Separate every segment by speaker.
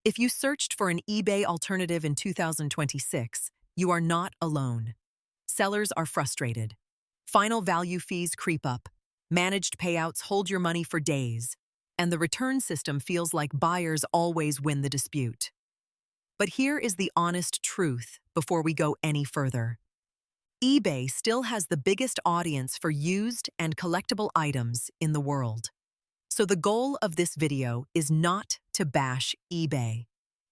Speaker 1: If you searched for an eBay alternative in 2026, you are not alone. Sellers are frustrated. Final value fees creep up. Managed payouts hold your money for days. And the return system feels like buyers always win the dispute. But here is the honest truth before we go any further. eBay still has the biggest audience for used and collectible items in the world. So the goal of this video is not to bash eBay.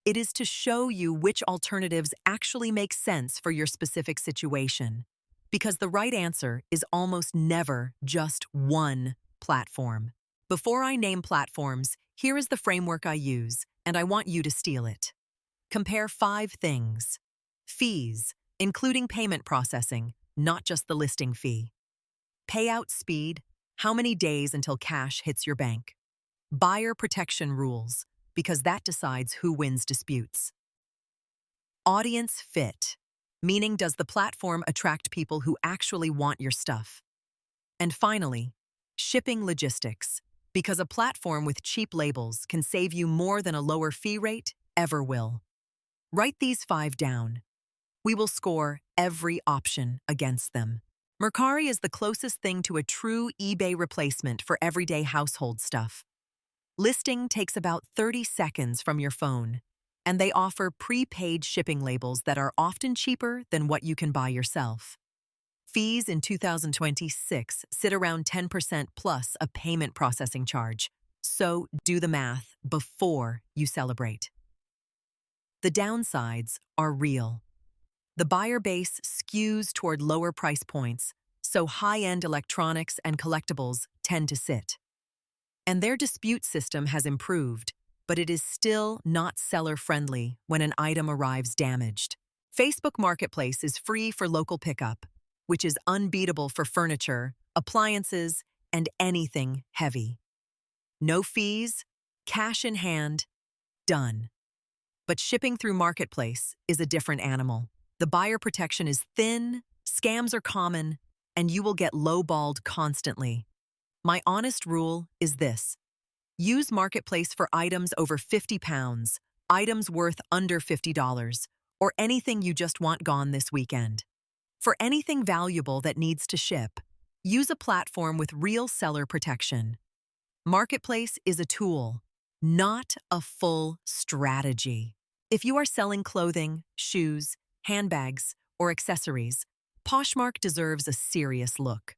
Speaker 1: It is to show you which alternatives actually make sense for your specific situation. Because the right answer is almost never just one platform. Before I name platforms, here is the framework I use, and I want you to steal it. Compare 5 things. Fees, including payment processing, not just the listing fee. Payout speed, how many days until cash hits your bank. Buyer protection rules, because that decides who wins disputes. Audience fit, meaning does the platform attract people who actually want your stuff? And finally, shipping logistics, because a platform with cheap labels can save you more than a lower fee rate ever will. Write these 5 down. We will score every option against them. Mercari is the closest thing to a true eBay replacement for everyday household stuff. Listing takes about 30 seconds from your phone, and they offer prepaid shipping labels that are often cheaper than what you can buy yourself. Fees in 2026 sit around 10% plus a payment processing charge, so do the math before you celebrate. The downsides are real. The buyer base skews toward lower price points, so high-end electronics and collectibles tend to sit. And their dispute system has improved, but it is still not seller-friendly when an item arrives damaged. Facebook Marketplace is free for local pickup, which is unbeatable for furniture, appliances, and anything heavy. No fees, cash in hand, done. But shipping through Marketplace is a different animal. The buyer protection is thin, scams are common, and you will get lowballed constantly. My honest rule is this. Use Marketplace for items over 50 pounds, items worth under $50, or anything you just want gone this weekend. For anything valuable that needs to ship, use a platform with real seller protection. Marketplace is a tool, not a full strategy. If you are selling clothing, shoes, handbags, or accessories, Poshmark deserves a serious look.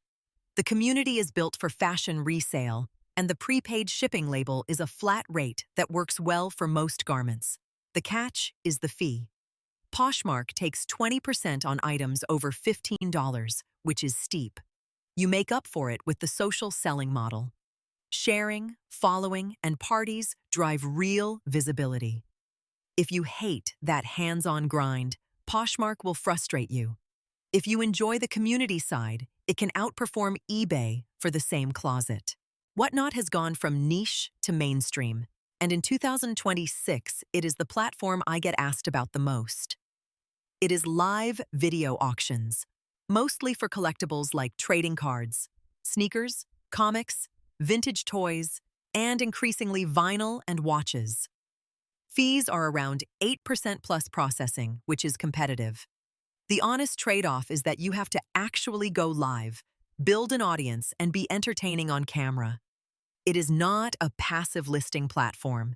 Speaker 1: The community is built for fashion resale, and the prepaid shipping label is a flat rate that works well for most garments. The catch is the fee. Poshmark takes 20% on items over $15, which is steep. You make up for it with the social selling model. Sharing, following, and parties drive real visibility. If you hate that hands-on grind, Poshmark will frustrate you. If you enjoy the community side, it can outperform eBay for the same closet. Whatnot has gone from niche to mainstream, and in 2026, it is the platform I get asked about the most. It is live video auctions, mostly for collectibles like trading cards, sneakers, comics, vintage toys, and increasingly vinyl and watches. Fees are around 8% plus processing, which is competitive. The honest trade-off is that you have to actually go live, build an audience, and be entertaining on camera. It is not a passive listing platform.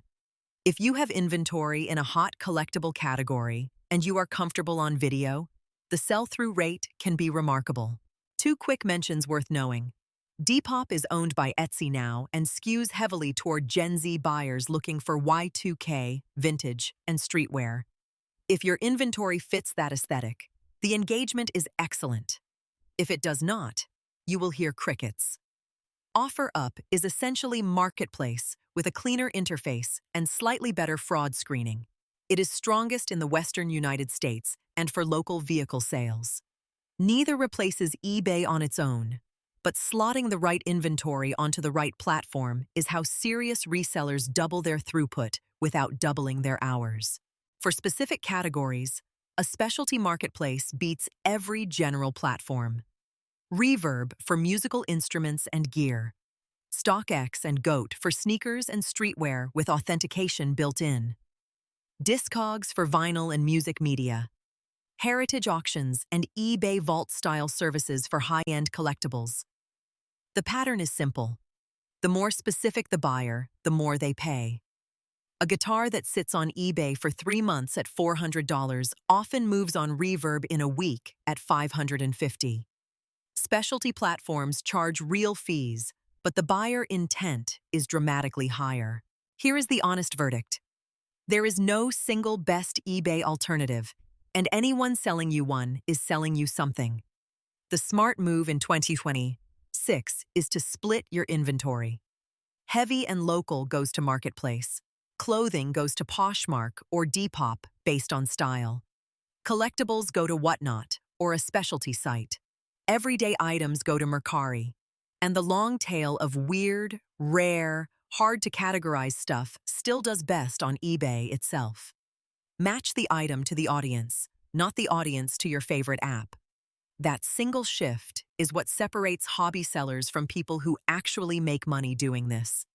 Speaker 1: If you have inventory in a hot collectible category and you are comfortable on video, the sell-through rate can be remarkable. 2 quick mentions worth knowing. Depop is owned by Etsy now and skews heavily toward Gen Z buyers looking for Y2K, vintage, and streetwear. If your inventory fits that aesthetic, the engagement is excellent. If it does not, you will hear crickets. OfferUp is essentially Marketplace with a cleaner interface and slightly better fraud screening. It is strongest in the Western United States and for local vehicle sales. Neither replaces eBay on its own, but slotting the right inventory onto the right platform is how serious resellers double their throughput without doubling their hours. For specific categories, a specialty marketplace beats every general platform. Reverb for musical instruments and gear. StockX and GOAT for sneakers and streetwear with authentication built in. Discogs for vinyl and music media, heritage auctions, and eBay vault-style services for high-end collectibles. The pattern is simple. The more specific the buyer, the more they pay. A guitar that sits on eBay for 3 months at $400 often moves on Reverb in a week at $550. Specialty platforms charge real fees, but the buyer intent is dramatically higher. Here is the honest verdict. There is no single best eBay alternative, and anyone selling you one is selling you something. The smart move in 2026 is to split your inventory. Heavy and local goes to Marketplace. Clothing goes to Poshmark or Depop based on style. Collectibles go to Whatnot or a specialty site. Everyday items go to Mercari. And the long tail of weird, rare, hard-to-categorize stuff still does best on eBay itself. Match the item to the audience, not the audience to your favorite app. That single shift is what separates hobby sellers from people who actually make money doing this.